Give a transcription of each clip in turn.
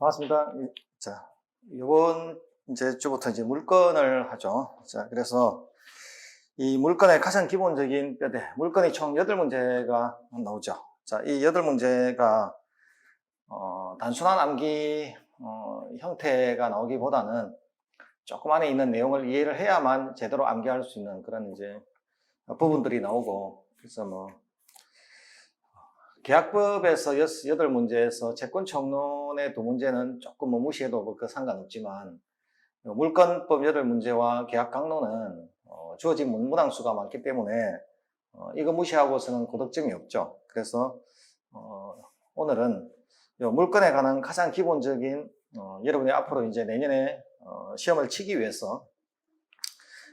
반갑습니다. 자, 이번 이제 주부터 이제 물건을 하죠. 자, 그래서 이 물건의 가장 기본적인 뼈대, 물건이 총 8문제가 나오죠. 자, 이 8문제가 단순한 암기 형태가 나오기보다는 조금 안에 있는 내용을 이해를 해야만 제대로 암기할 수 있는 그런 이제 부분들이 나오고, 그래서 뭐 계약법에서 8문제에서 채권청론의 2문제는 조금 뭐 무시해도 뭐 그 상관없지만, 물건법 8문제와 계약강론은 주어진 문항수가 많기 때문에 이거 무시하고서는 고득점이 없죠. 그래서 오늘은 물건에 관한 가장 기본적인 여러분이 앞으로 이제 내년에 시험을 치기 위해서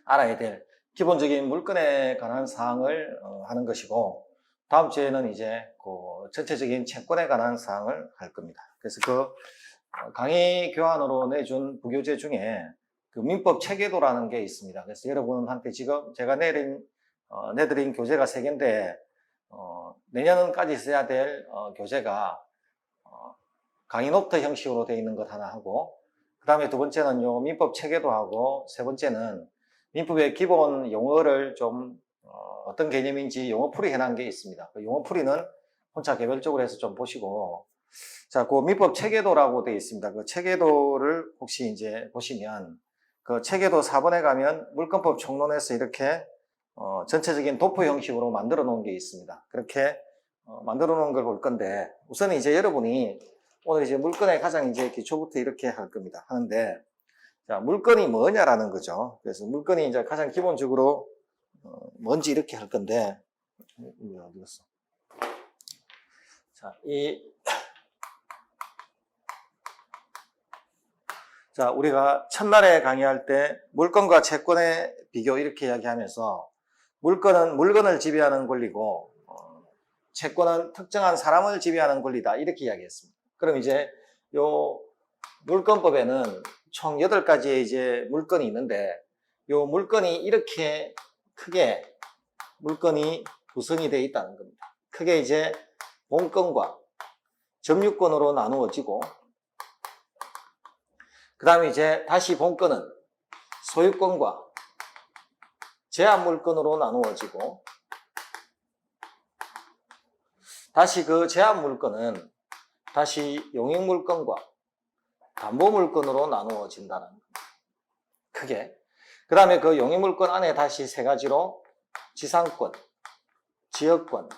알아야 될 기본적인 물건에 관한 사항을 하는 것이고, 다음 주에는 이제 그 전체적인 채권에 관한 사항을 할 겁니다. 그래서 그 강의 교환으로 내준 부교재 중에 그 민법 체계도라는 게 있습니다. 그래서 여러분한테 지금 제가 내드린 교재가 3개인데, 내년까지 써야 될 교재가 강의 노트 형식으로 되어 있는 것 하나 하고, 그 다음에 2번째는 요 민법 체계도 하고, 3번째는 민법의 기본 용어를 좀 어떤 개념인지 용어풀이 해놓은 게 있습니다. 그 용어풀이는 혼자 개별적으로 해서 좀 보시고, 자, 그 민법 체계도라고 되어 있습니다. 그 체계도를 혹시 이제 보시면, 그 체계도 4번에 가면 물건법 총론에서 이렇게 전체적인 도표 형식으로 만들어 놓은 게 있습니다. 그렇게 만들어 놓은 걸 볼 건데, 우선 이제 여러분이 오늘 이제 물건의 가장 이제 기초부터 이렇게 할 겁니다. 하는데, 자, 물건이 뭐냐라는 거죠. 그래서 물건이 이제 가장 기본적으로 뭔지 이렇게 할 건데, 어디 갔어? 자, 우리가 첫날에 강의할 때 물건과 채권의 비교 이렇게 이야기하면서, 물건은 물건을 지배하는 권리고 채권은 특정한 사람을 지배하는 권리다 이렇게 이야기했습니다. 그럼 이제 요 물건법에는 총 8가지의 이제 물건이 있는데, 요 물건이 이렇게 크게 물건이 구성이 되어 있다는 겁니다. 크게 이제 본건과 점유권으로 나누어지고, 그 다음에 이제 다시 본건은 소유권과 제한물건으로 나누어지고, 다시 그 제한물건은 다시 용익물건과 담보물건으로 나누어진다는 겁니다. 크게. 그 다음에 그 용익물건 안에 다시 3가지로 지상권, 지역권,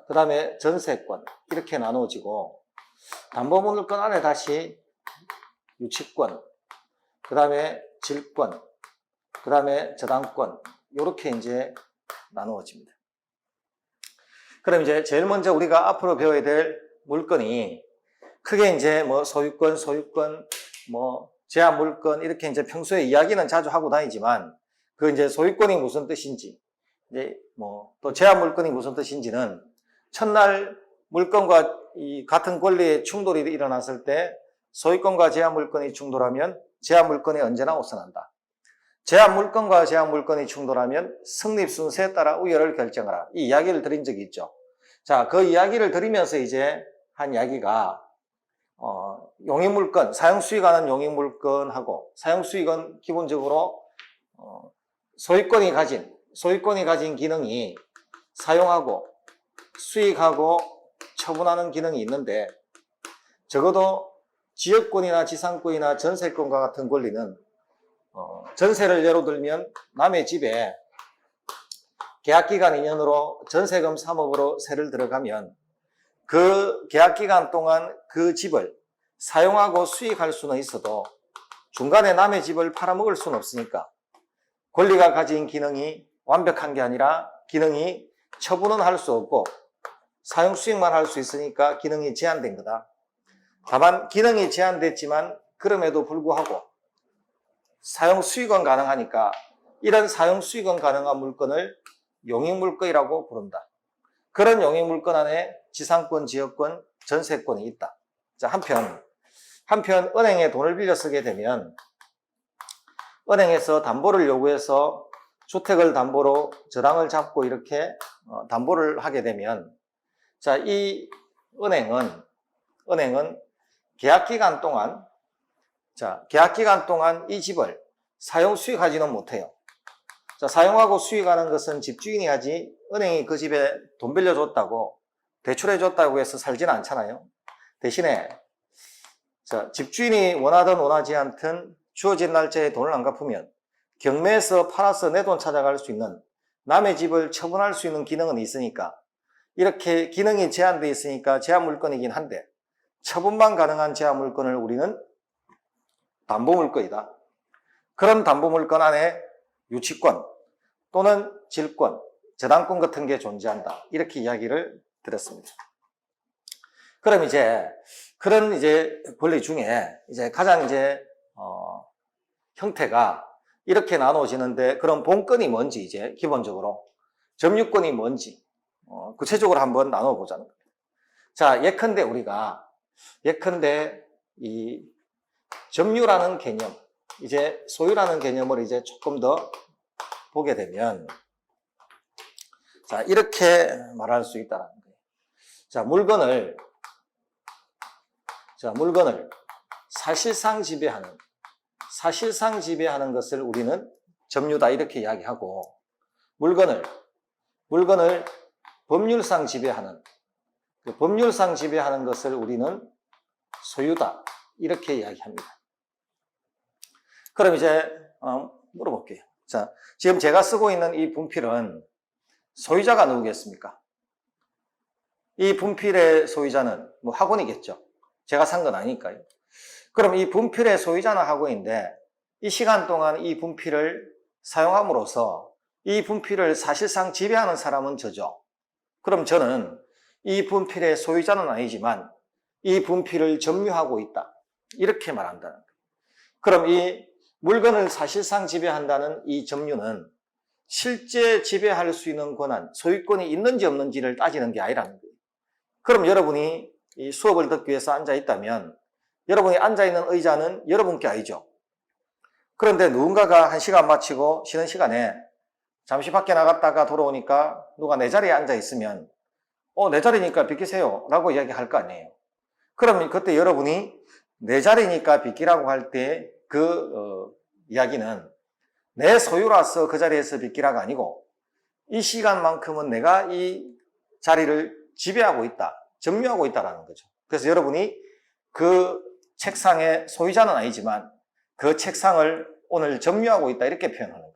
그 다음에 전세권 이렇게 나누어지고, 담보물건 안에 다시 유치권, 그 다음에 질권, 그 다음에 저당권 이렇게 이제 나누어집니다. 그럼 이제 제일 먼저 우리가 앞으로 배워야 될 물건이 크게 이제 뭐 소유권, 뭐 제한물건 이렇게 이제 평소에 이야기는 자주 하고 다니지만, 그 이제 소유권이 무슨 뜻인지, 이제 뭐 또 제한물건이 무슨 뜻인지는 첫날 물건과 이 같은 권리의 충돌이 일어났을 때 소유권과 제한물건이 충돌하면 제한물건이 언제나 우선한다. 제한물건과 제한물건이 충돌하면 성립순서에 따라 우열을 결정하라. 이 이야기를 드린 적이 있죠. 자, 그 이야기를 드리면서 이제 한 이야기가 용익물건, 사용수익하는 용익물건하고, 사용수익은 기본적으로 소유권이 가진 기능이 사용하고 수익하고 처분하는 기능이 있는데, 적어도 지역권이나 지상권이나 전세권과 같은 권리는 전세를 예로 들면 남의 집에 계약기간 2년으로 전세금 3억으로 세를 들어가면 그 계약기간 동안 그 집을 사용하고 수익할 수는 있어도 중간에 남의 집을 팔아먹을 수는 없으니까 권리가 가진 기능이 완벽한 게 아니라 기능이 처분은 할 수 없고 사용 수익만 할 수 있으니까 기능이 제한된 거다. 다만 기능이 제한됐지만 그럼에도 불구하고 사용 수익은 가능하니까 이런 사용 수익은 가능한 물건을 용익물건이라고 부른다. 그런 용익물건 안에 지상권, 지역권, 전세권이 있다. 자, 한편 은행에 돈을 빌려 쓰게 되면 은행에서 담보를 요구해서 주택을 담보로 저당을 잡고 이렇게 담보를 하게 되면, 자, 이 은행은 계약기간 동안, 자, 계약기간 동안 이 집을 사용 수익하지는 못해요. 자, 사용하고 수익하는 것은 집주인이 하지, 은행이 그 집에 돈 빌려줬다고, 대출해줬다고 해서 살지는 않잖아요. 대신에, 자, 집주인이 원하든 원하지 않든 주어진 날짜에 돈을 안 갚으면 경매에서 팔아서 내 돈 찾아갈 수 있는, 남의 집을 처분할 수 있는 기능은 있으니까, 이렇게 기능이 제한되어 있으니까 제한 물건이긴 한데, 처분만 가능한 제한 물건을 우리는 담보물건이다. 그런 담보물건 안에 유치권 또는 질권, 저당권 같은 게 존재한다. 이렇게 이야기를 드렸습니다. 그럼 이제 그런 권리 중에 가장 형태가 이렇게 나눠지는데, 그럼 본건이 뭔지 기본적으로 점유권이 뭔지 구체적으로 한번 나눠보자는 겁니다. 자, 예컨대 이 점유라는 개념, 소유라는 개념을 조금 더 보게 되면, 자, 이렇게 말할 수 있다는 거예요. 자, 물건을 사실상 지배하는 것을 우리는 점유다 이렇게 이야기하고, 물건을 법률상 지배하는 것을 우리는 소유다 이렇게 이야기합니다. 그럼 물어볼게요. 자, 지금 제가 쓰고 있는 이 분필은 소유자가 누구겠습니까? 이 분필의 소유자는 학원이겠죠. 제가 산 건 아니니까요. 그럼 이 분필의 소유자는 학원인데, 이 시간 동안 이 분필을 사용함으로써 이 분필을 사실상 지배하는 사람은 저죠. 그럼 저는 이 분필의 소유자는 아니지만 이 분필을 점유하고 있다. 이렇게 말한다는 거예요. 그럼 이 물건을 사실상 지배한다는 이 점유는 실제 지배할 수 있는 권한, 소유권이 있는지 없는지를 따지는 게 아니라는 거예요. 그럼 여러분이 이 수업을 듣기 위해서 앉아 있다면 여러분이 앉아 있는 의자는 여러분께 아니죠. 그런데 누군가가 한 시간 마치고 쉬는 시간에 잠시 밖에 나갔다가 돌아오니까 누가 내 자리에 앉아 있으면 내 자리니까 비키세요 라고 이야기할 거 아니에요. 그럼 그때 여러분이 내 자리니까 비키라고 할 때 이야기는 내 소유라서 그 자리에서 비키라가 아니고, 이 시간만큼은 내가 이 자리를 지배하고 있다, 점유하고 있다라는 거죠. 그래서 여러분이 그 책상의 소유자는 아니지만 그 책상을 오늘 점유하고 있다 이렇게 표현하는 거예요.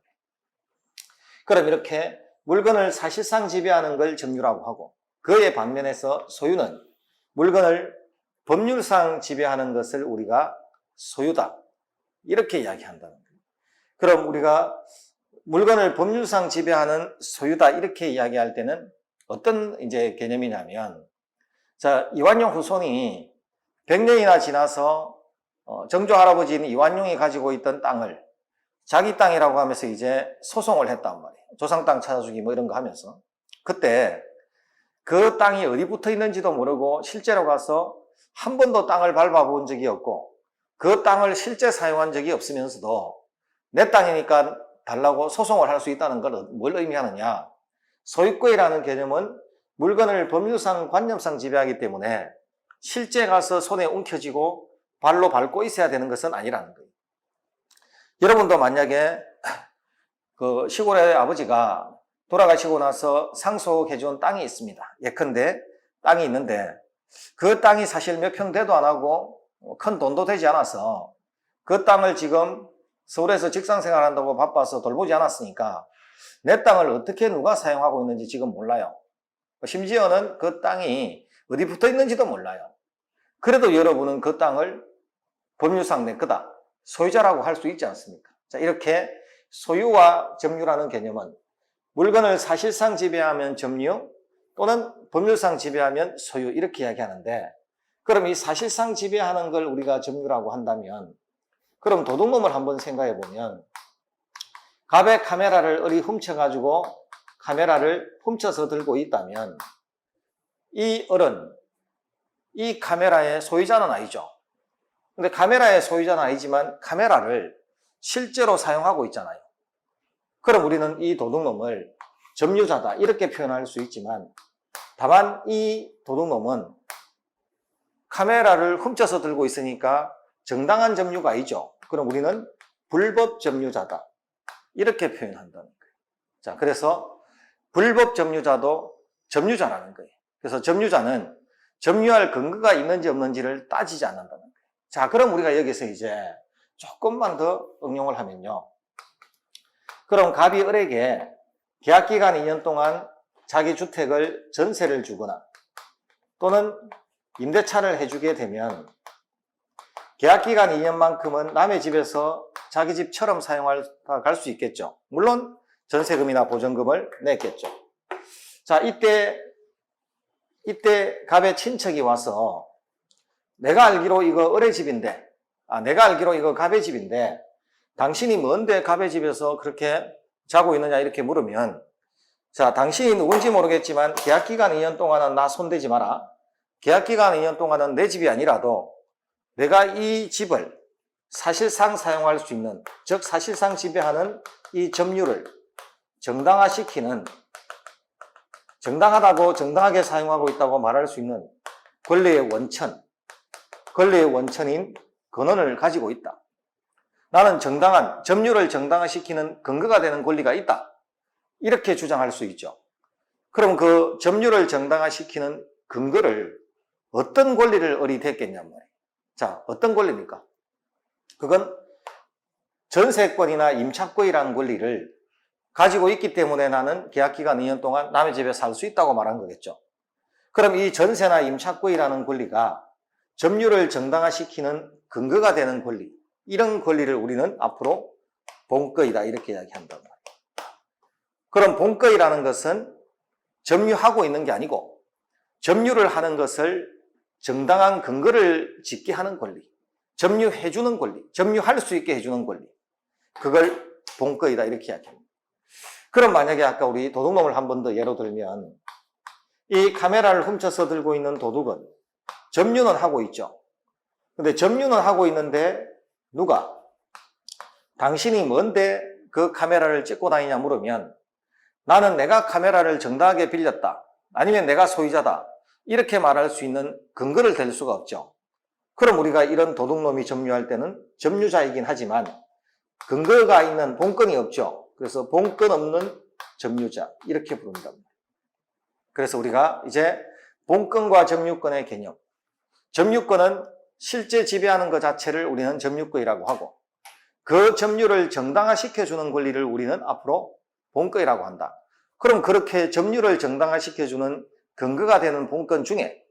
그럼 이렇게 물건을 사실상 지배하는 걸 점유라고 하고, 그에 반면에서 소유는 물건을 법률상 지배하는 것을 우리가 소유다 이렇게 이야기한다는 거예요. 그럼 우리가 물건을 법률상 지배하는 소유다 이렇게 이야기할 때는 어떤 개념이냐면, 자, 이완용 후손이 100년이나 지나서 정조 할아버지인 이완용이 가지고 있던 땅을 자기 땅이라고 하면서 소송을 했단 말이에요. 조상 땅 찾아주기 이런 거 하면서. 그때 그 땅이 어디 붙어 있는지도 모르고 실제로 가서 한 번도 땅을 밟아본 적이 없고 그 땅을 실제 사용한 적이 없으면서도 내 땅이니까 달라고 소송을 할 수 있다는 건 뭘 의미하느냐? 소유권이라는 개념은 물건을 법률상 관념상 지배하기 때문에 실제 가서 손에 움켜쥐고 발로 밟고 있어야 되는 것은 아니라는 거예요. 여러분도 만약에 그 시골의 아버지가 돌아가시고 나서 상속해준 땅이 있습니다. 예컨대 땅이 있는데 그 땅이 사실 몇 평 대도 안 하고 큰 돈도 되지 않아서 그 땅을 지금 서울에서 직장생활 한다고 바빠서 돌보지 않았으니까 내 땅을 어떻게 누가 사용하고 있는지 지금 몰라요. 심지어는 그 땅이 어디 붙어 있는지도 몰라요. 그래도 여러분은 그 땅을 법률상 내 거다, 소유자라고 할 수 있지 않습니까? 자, 이렇게 소유와 점유라는 개념은 물건을 사실상 지배하면 점유 또는 법률상 지배하면 소유 이렇게 이야기하는데, 그럼 이 사실상 지배하는 걸 우리가 점유라고 한다면, 그럼 도둑놈을 한번 생각해 보면 갑의 카메라를 어디 훔쳐가지고 카메라를 훔쳐서 들고 있다면 이 어른, 이 카메라의 소유자는 아니죠. 근데 카메라의 소유자는 아니지만 카메라를 실제로 사용하고 있잖아요. 그럼 우리는 이 도둑놈을 점유자다 이렇게 표현할 수 있지만, 다만 이 도둑놈은 카메라를 훔쳐서 들고 있으니까 정당한 점유가 아니죠. 그럼 우리는 불법 점유자다. 이렇게 표현한다는 거예요. 자, 그래서 불법 점유자도 점유자라는 거예요. 그래서 점유자는 점유할 근거가 있는지 없는지를 따지지 않는다는 거예요. 자, 그럼 우리가 여기서 이제 조금만 더 응용을 하면요. 그럼 갑이 을에게 계약기간 2년 동안 자기 주택을 전세를 주거나 또는 임대차를 해주게 되면 계약기간 2년만큼은 남의 집에서 자기 집처럼 갈 수 있겠죠. 물론 전세금이나 보전금을 냈겠죠. 자, 이때 갑의 친척이 와서 내가 알기로 이거 을의 집인데, 내가 알기로 이거 갑의 집인데 당신이 뭔데 갑의 집에서 그렇게 자고 있느냐 이렇게 물으면, 자, 당신이 누군지 모르겠지만 계약기간 2년 동안은 나 손대지 마라. 계약기간 2년 동안은 내 집이 아니라도 내가 이 집을 사실상 사용할 수 있는, 즉 사실상 지배하는 이 점유를 정당화시키는, 정당하다고 정당하게 사용하고 있다고 말할 수 있는 권리의 원천인 근원을 가지고 있다. 나는 정당한, 점유를 정당화시키는 근거가 되는 권리가 있다. 이렇게 주장할 수 있죠. 그럼 그 점유를 정당화시키는 근거를, 어떤 권리를 을이 댔겠냔 말이에요. 자, 어떤 권리입니까? 그건 전세권이나 임차권이라는 권리를 가지고 있기 때문에 나는 계약기간 2년 동안 남의 집에 살 수 있다고 말한 거겠죠. 그럼 이 전세나 임차권이라는 권리가 점유를 정당화시키는 근거가 되는 권리, 이런 권리를 우리는 앞으로 본권이다 이렇게 이야기한단 말이에요. 그럼 본권이라는 것은 점유하고 있는 게 아니고 점유를 하는 것을 정당한 근거를 짓게 하는 권리, 점유해주는 권리, 점유할 수 있게 해주는 권리, 그걸 본권이다 이렇게 이야기합니다. 그럼 만약에 아까 우리 도둑놈을 한 번 더 예로 들면, 이 카메라를 훔쳐서 들고 있는 도둑은 점유는 하고 있죠. 근데 점유는 하고 있는데 누가, 당신이 뭔데 그 카메라를 찍고 다니냐 물으면 나는 내가 카메라를 정당하게 빌렸다, 아니면 내가 소유자다, 이렇게 말할 수 있는 근거를 댈 수가 없죠. 그럼 우리가 이런 도둑놈이 점유할 때는 점유자이긴 하지만 근거가 있는 본권이 없죠. 그래서 본권 없는 점유자 이렇게 부른답니다. 그래서 우리가 이제 본권과 점유권의 개념, 점유권은 실제 지배하는 것 자체를 우리는 점유권이라고 하고, 그 점유를 정당화시켜주는 권리를 우리는 앞으로 본권이라고 한다. 그럼 그렇게 점유를 정당화시켜주는 근거가 되는 본권 중에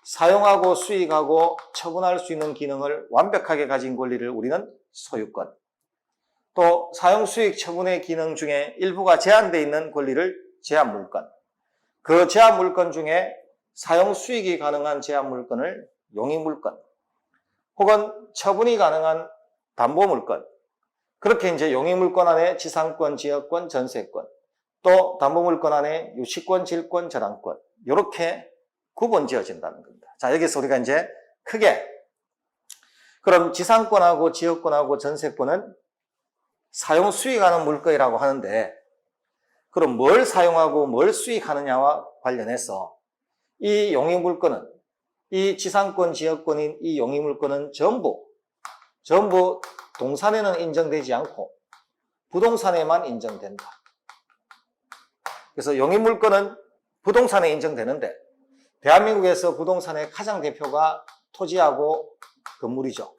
사용하고 수익하고 처분할 수 있는 기능을 완벽하게 가진 권리를 우리는 소유권, 또 사용 수익 처분의 기능 중에 일부가 제한되어 있는 권리를 제한물권, 그 제한물권 중에 사용 수익이 가능한 제한물권을 용의물권, 혹은 처분이 가능한 담보물권, 그렇게 이제 용의물권 안에 지상권, 지역권, 전세권, 또 담보물권 안에 유치권, 질권, 저당권, 이렇게 구분 지어진다는 겁니다. 자, 여기서 우리가 이제 크게, 그럼 지상권하고 지역권하고 전세권은 사용 수익하는 물건이라고 하는데, 그럼 뭘 사용하고 뭘 수익하느냐와 관련해서 이 용의물건은, 이 지상권, 지역권인 이 용의물건은 전부 동산에는 인정되지 않고 부동산에만 인정된다. 그래서 용의물건은 부동산에 인정되는데, 대한민국에서 부동산의 가장 대표가 토지하고 건물이죠.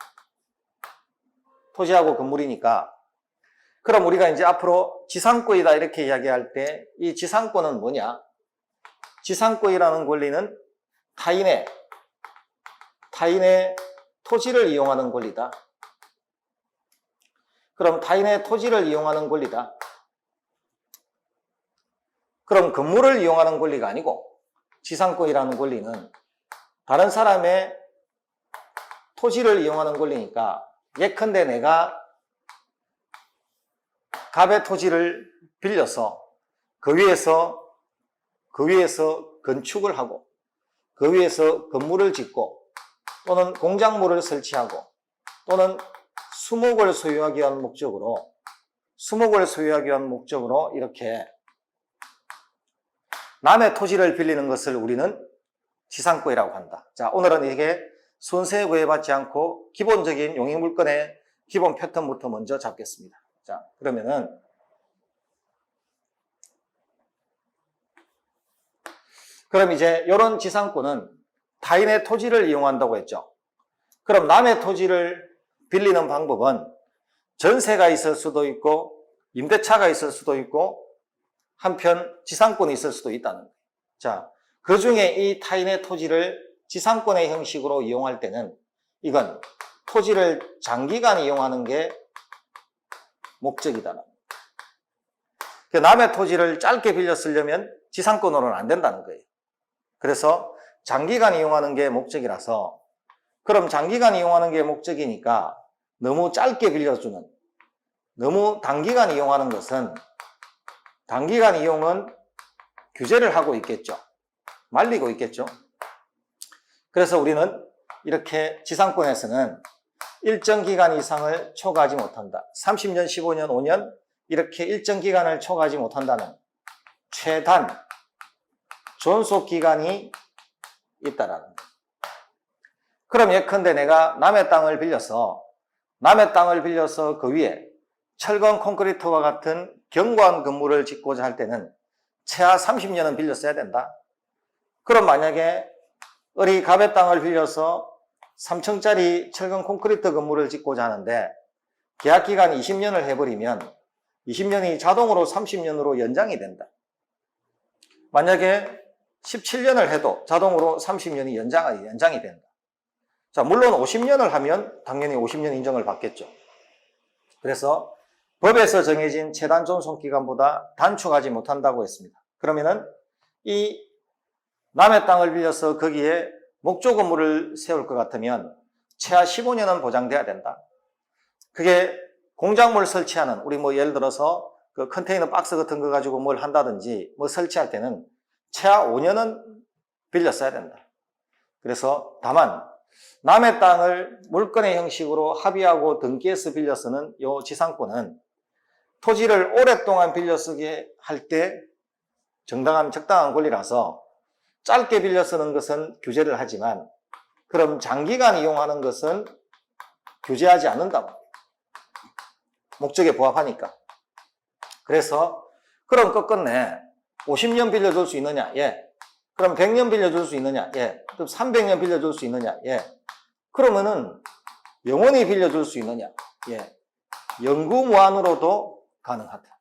토지하고 건물이니까, 그럼 우리가 이제 앞으로 지상권이다 이렇게 이야기할 때 이 지상권은 뭐냐? 지상권이라는 권리는 타인의 토지를 이용하는 권리다. 그럼 타인의 토지를 이용하는 권리다. 그럼 건물을 이용하는 권리가 아니고, 지상권이라는 권리는 다른 사람의 토지를 이용하는 권리니까, 예컨대 내가 갑의 토지를 빌려서 그 위에서 건축을 하고, 그 위에서 건물을 짓고, 또는 공작물을 설치하고, 또는 수목을 소유하기 위한 목적으로 이렇게 남의 토지를 빌리는 것을 우리는 지상권이라고 한다. 자, 오늘은 이게 손세에 구애받지 않고 기본적인 용익물권의 기본 패턴부터 먼저 잡겠습니다. 자, 그러면은 그럼 이제 이런 지상권은 타인의 토지를 이용한다고 했죠. 그럼 남의 토지를 빌리는 방법은 전세가 있을 수도 있고 임대차가 있을 수도 있고 한편 지상권이 있을 수도 있다는 거예요. 자, 그 중에 이 타인의 토지를 지상권의 형식으로 이용할 때는 이건 토지를 장기간 이용하는 게 목적이다. 남의 토지를 짧게 빌려 쓰려면 지상권으로는 안 된다는 거예요. 그래서 장기간 이용하는 게 목적이라서 그럼 장기간 이용하는 게 목적이니까 너무 짧게 빌려주는 너무 단기간 이용하는 것은 단기간 이용은 규제를 하고 있겠죠. 말리고 있겠죠. 그래서 우리는 이렇게 지상권에서는 일정 기간 이상을 초과하지 못한다. 30년, 15년, 5년 이렇게 일정 기간을 초과하지 못한다는 최단 존속 기간이 있다라는 거예요. 그럼 예컨대 내가 남의 땅을 빌려서 그 위에 철근 콘크리트와 같은 견고한 건물을 짓고자 할 때는 최하 30년은 빌렸어야 된다. 그럼 만약에 어리 갑의 땅을 빌려서 3층짜리 철근 콘크리트 건물을 짓고자 하는데 계약 기간이 20년을 해버리면 20년이 자동으로 30년으로 연장이 된다. 만약에 17년을 해도 자동으로 30년이 연장이 된다. 자, 물론 50년을 하면 당연히 50년 인정을 받겠죠. 그래서 법에서 정해진 최단 존속 기간보다 단축하지 못한다고 했습니다. 그러면은 이 남의 땅을 빌려서 거기에 목조 건물을 세울 것 같으면 최하 15년은 보장돼야 된다. 그게 공작물 설치하는 우리 뭐 예를 들어서 그 컨테이너 박스 같은 거 가지고 뭘 한다든지 뭐 설치할 때는 최하 5년은 빌렸어야 된다. 그래서 다만 남의 땅을 물권의 형식으로 합의하고 등기해서 빌려 쓰는 이 지상권은 토지를 오랫동안 빌려 쓰게 할 때 적당한 권리라서 짧게 빌려 쓰는 것은 규제를 하지만 그럼 장기간 이용하는 것은 규제하지 않는다. 목적에 부합하니까. 그래서 그럼 끝끝내 50년 빌려줄 수 있느냐? 예. 그럼 100년 빌려줄 수 있느냐? 예. 그럼 300년 빌려줄 수 있느냐? 예. 그러면은 영원히 빌려줄 수 있느냐? 예. 영구무한으로도 가능하다.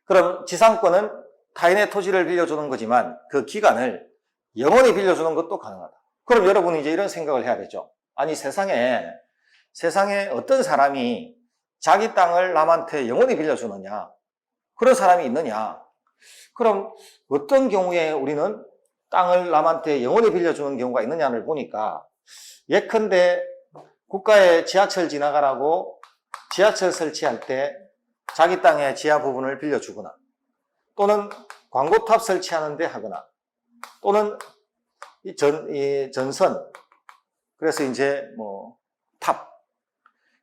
그럼 지상권은 타인의 토지를 빌려주는 거지만 그 기간을 영원히 빌려주는 것도 가능하다. 그럼 여러분이 이제 이런 생각을 해야 되죠. 아니 세상에 어떤 사람이 자기 땅을 남한테 영원히 빌려주느냐? 그런 사람이 있느냐? 그럼 어떤 경우에 우리는 땅을 남한테 영원히 빌려주는 경우가 있느냐를 보니까 예컨대 국가의 지하철 지나가라고 지하철 설치할 때 자기 땅의 지하 부분을 빌려주거나 또는 광고탑 설치하는데 하거나 또는 이 전선 그래서 이제 뭐 탑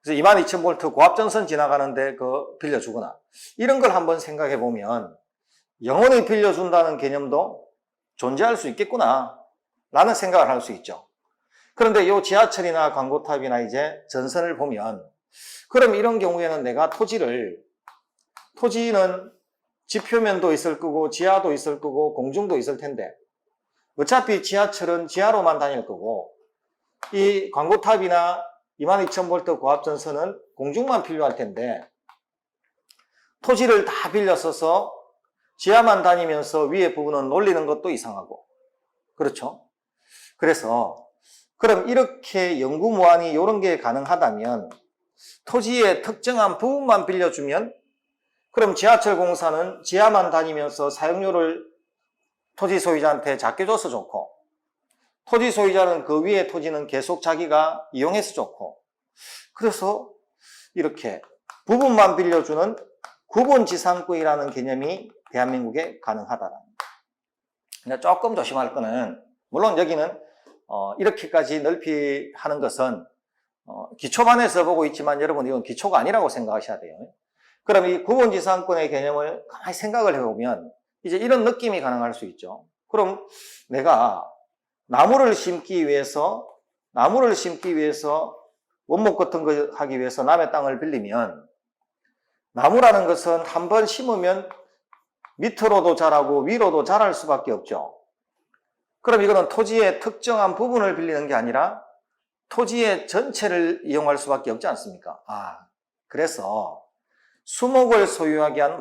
그래서 22,000V 고압전선 지나가는데 그 빌려주거나 이런 걸 한번 생각해 보면 영원히 빌려준다는 개념도 존재할 수 있겠구나 라는 생각을 할 수 있죠. 그런데 이 지하철이나 광고탑이나 이제 전선을 보면 그럼 이런 경우에는 내가 토지는 지표면도 있을 거고 지하도 있을 거고 공중도 있을 텐데 어차피 지하철은 지하로만 다닐 거고 이 광고탑이나 22,000V 고압전선은 공중만 필요할 텐데 토지를 다 빌려 써서 지하만 다니면서 위에 부분은 놀리는 것도 이상하고 그렇죠? 그래서 그럼 이렇게 영구무한이 이런 게 가능하다면 토지의 특정한 부분만 빌려주면 그럼 지하철 공사는 지하만 다니면서 사용료를 토지 소유자한테 작게 줘서 좋고 토지 소유자는 그 위에 토지는 계속 자기가 이용해서 좋고 그래서 이렇게 부분만 빌려주는 구분지상권이라는 개념이 대한민국에 가능하다라는 거예요. 근데 조금 조심할 거는 물론 여기는 이렇게까지 넓히 하는 것은 기초반에서 보고 있지만 여러분 이건 기초가 아니라고 생각하셔야 돼요. 그럼 이 구분지상권의 개념을 가만히 생각을 해보면 이제 이런 느낌이 가능할 수 있죠. 그럼 내가 나무를 심기 위해서 원목 같은 거 하기 위해서 남의 땅을 빌리면, 나무라는 것은 한 번 심으면 밑으로도 자라고 위로도 자랄 수밖에 없죠. 그럼 이거는 토지의 특정한 부분을 빌리는 게 아니라 토지의 전체를 이용할 수밖에 없지 않습니까? 그래서 수목을 소유하기 위한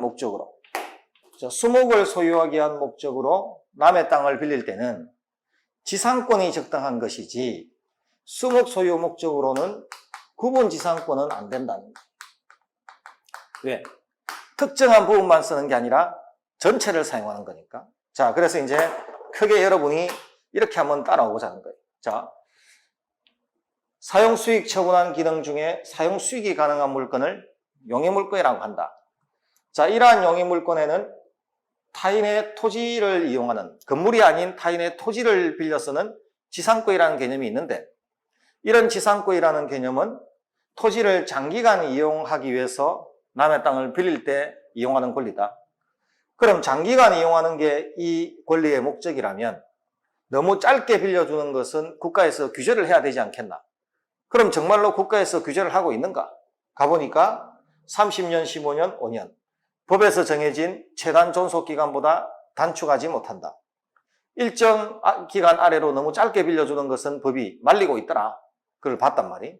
목적으로, 남의 땅을 빌릴 때는 지상권이 적당한 것이지, 수목 소유 목적으로는 구분 지상권은 안 된다는 거예요. 왜? 특정한 부분만 쓰는 게 아니라 전체를 사용하는 거니까. 자, 그래서 이제 크게 여러분이 이렇게 한번 따라오자는 거예요. 자, 사용수익 처분한 기능 중에 사용수익이 가능한 물건을 용의물건이라고 한다. 자, 이러한 용의물건에는 타인의 토지를 이용하는, 건물이 아닌 타인의 토지를 빌려 쓰는 지상권이라는 개념이 있는데, 이런 지상권이라는 개념은 토지를 장기간 이용하기 위해서 남의 땅을 빌릴 때 이용하는 권리다. 그럼 장기간 이용하는 게 이 권리의 목적이라면 너무 짧게 빌려주는 것은 국가에서 규제를 해야 되지 않겠나? 그럼 정말로 국가에서 규제를 하고 있는가? 가보니까 30년, 15년, 5년 법에서 정해진 최단 존속기간보다 단축하지 못한다. 일정 기간 아래로 너무 짧게 빌려주는 것은 법이 말리고 있더라. 그걸 봤단 말이.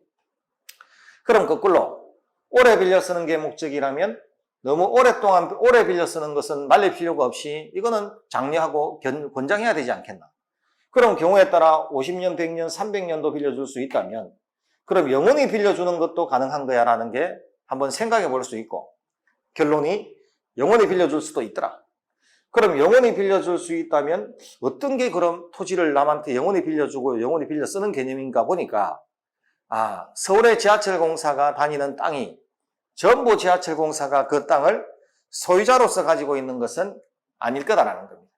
그럼 거꾸로 오래 빌려 쓰는 게 목적이라면 너무 오랫동안 오래 빌려 쓰는 것은 말릴 필요가 없이 이거는 장려하고 권장해야 되지 않겠나? 그럼 경우에 따라 50년, 100년, 300년도 빌려줄 수 있다면 그럼 영원히 빌려주는 것도 가능한 거야 라는 게 한번 생각해 볼 수 있고, 결론이 영원히 빌려줄 수도 있더라. 그럼 영원히 빌려줄 수 있다면 어떤 게 그럼 토지를 남한테 영원히 빌려주고 영원히 빌려 쓰는 개념인가 보니까, 서울의 지하철공사가 다니는 땅이 전부 지하철공사가 그 땅을 소유자로서 가지고 있는 것은 아닐 거다라는 겁니다.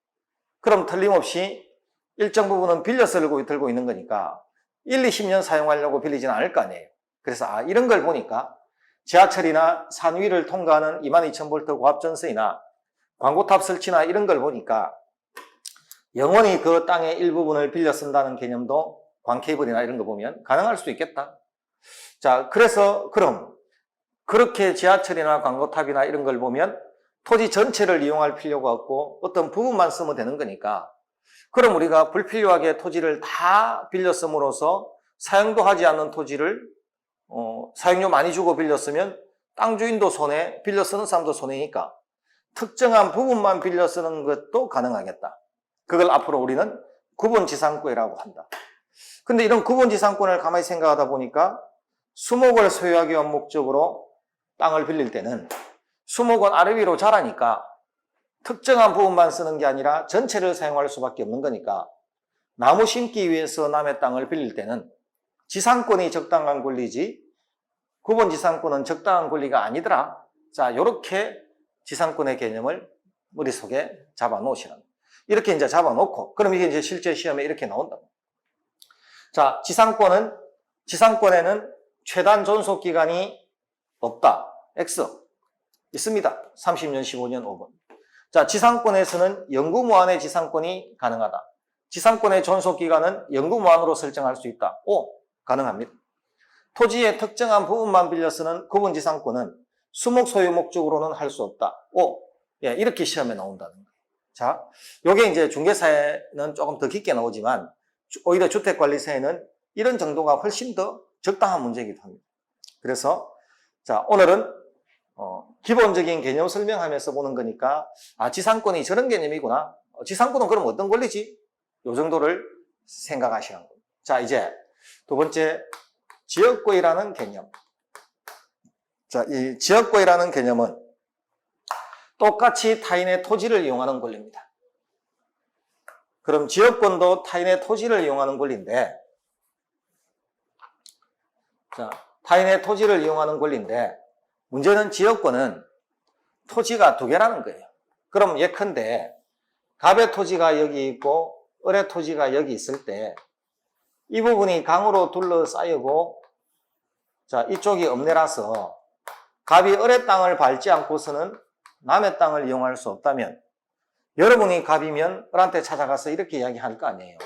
그럼 틀림없이 일정 부분은 빌려 들고 있는 거니까 1, 20년 사용하려고 빌리지는 않을 거 아니에요. 그래서 이런 걸 보니까 지하철이나 산 위를 통과하는 22,000V 고압전선이나 광고탑 설치나 이런 걸 보니까 영원히 그 땅의 일부분을 빌려 쓴다는 개념도 광케이블이나 이런 거 보면 가능할 수 있겠다. 자, 그래서 그럼 그렇게 지하철이나 광고탑이나 이런 걸 보면 토지 전체를 이용할 필요가 없고 어떤 부분만 쓰면 되는 거니까, 그럼 우리가 불필요하게 토지를 다 빌려 씀으로써 사용도 하지 않는 토지를 사용료 많이 주고 빌려 쓰면 땅 주인도 손해, 빌려 쓰는 사람도 손해니까 특정한 부분만 빌려 쓰는 것도 가능하겠다. 그걸 앞으로 우리는 구분지상권이라고 한다. 근데 이런 구분지상권을 가만히 생각하다 보니까 수목을 소유하기 위한 목적으로 땅을 빌릴 때는 수목은 아래 위로 자라니까 특정한 부분만 쓰는 게 아니라 전체를 사용할 수밖에 없는 거니까 나무 심기 위해서 남의 땅을 빌릴 때는 지상권이 적당한 권리지 구분지상권은 적당한 권리가 아니더라. 자, 요렇게 지상권의 개념을 머릿속에 잡아놓으시는. 이렇게 이제 잡아놓고, 그럼 이게 이제 실제 시험에 이렇게 나온다고. 자, 지상권에는 최단 존속기간이 없다. X. 있습니다. 30년, 15년, 5번. 자, 지상권에서는 영구무한의 지상권이 가능하다. 지상권의 존속기간은 영구무한으로 설정할 수 있다. O. 가능합니다. 토지의 특정한 부분만 빌려 쓰는 구분지상권은 수목 소유 목적으로는 할 수 없다. O. 예, 이렇게 시험에 나온다는 거예요. 자, 요게 이제 중개사에는 조금 더 깊게 나오지만 오히려 주택관리사에는 이런 정도가 훨씬 더 적당한 문제이기도 합니다. 그래서 자, 오늘은 기본적인 개념 설명하면서 보는 거니까 지상권이 저런 개념이구나. 지상권은 그럼 어떤 권리지? 요 정도를 생각하시는 겁니다. 자, 이제 두 번째 지역권이라는 개념. 자, 이 지역권이라는 개념은 똑같이 타인의 토지를 이용하는 권리입니다. 그럼 지역권도 타인의 토지를 이용하는 권리인데, 자, 타인의 토지를 이용하는 권리인데 문제는 지역권은 토지가 두 개라는 거예요. 그럼 예컨대 갑의 토지가 여기 있고 을의 토지가 여기 있을 때 이 부분이 강으로 둘러싸이고, 자, 이쪽이 읍내라서 갑이 을의 땅을 밟지 않고서는 남의 땅을 이용할 수 없다면 여러분이 갑이면 을한테 찾아가서 이렇게 이야기할 거 아니에요.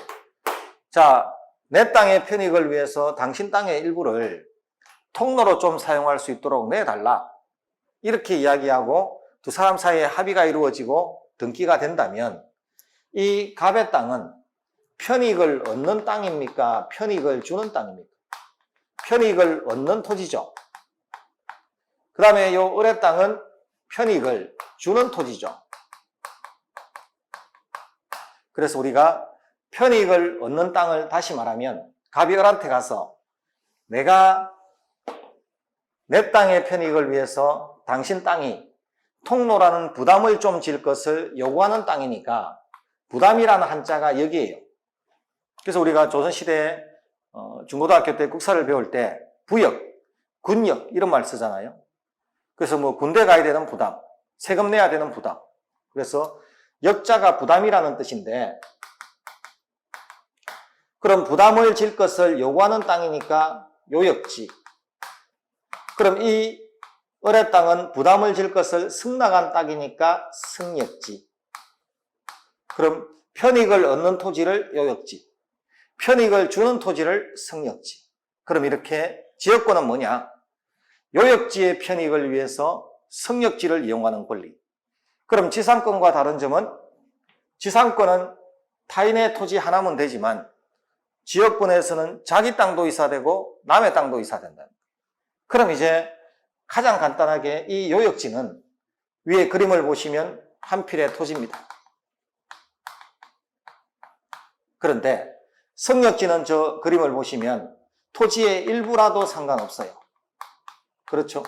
자, 내 땅의 편익을 위해서 당신 땅의 일부를 통로로 좀 사용할 수 있도록 내달라. 이렇게 이야기하고 두 사람 사이에 합의가 이루어지고 등기가 된다면 이 갑의 땅은 편익을 얻는 땅입니까? 편익을 주는 땅입니까? 편익을 얻는 토지죠. 그 다음에 이 을의 땅은 편익을 주는 토지죠. 그래서 우리가 편익을 얻는 땅을 다시 말하면 갑이 을한테 가서 내가 내 땅의 편익을 위해서 당신 땅이 통로라는 부담을 좀 질 것을 요구하는 땅이니까 부담이라는 한자가 여기에요. 그래서 우리가 조선시대에 중고등학교 때 국사를 배울 때 부역, 군역 이런 말 쓰잖아요. 그래서 뭐 군대 가야 되는 부담, 세금 내야 되는 부담. 그래서 역자가 부담이라는 뜻인데 그럼 부담을 질 것을 요구하는 땅이니까 요역지. 그럼 이 을의 땅은 부담을 질 것을 승낙한 땅이니까 승역지. 그럼 편익을 얻는 토지를 요역지, 편익을 주는 토지를 승역지. 그럼 이렇게 지역권은 뭐냐? 요역지의 편익을 위해서 승역지를 이용하는 권리. 그럼 지상권과 다른 점은 지상권은 타인의 토지 하나면 되지만 지역권에서는 자기 땅도 있어야 되고 남의 땅도 있어야 된다. 그럼 이제 가장 간단하게 이 요역지는 위에 그림을 보시면 한 필의 토지입니다. 그런데 승역지는 저 그림을 보시면 토지의 일부라도 상관없어요. 그렇죠?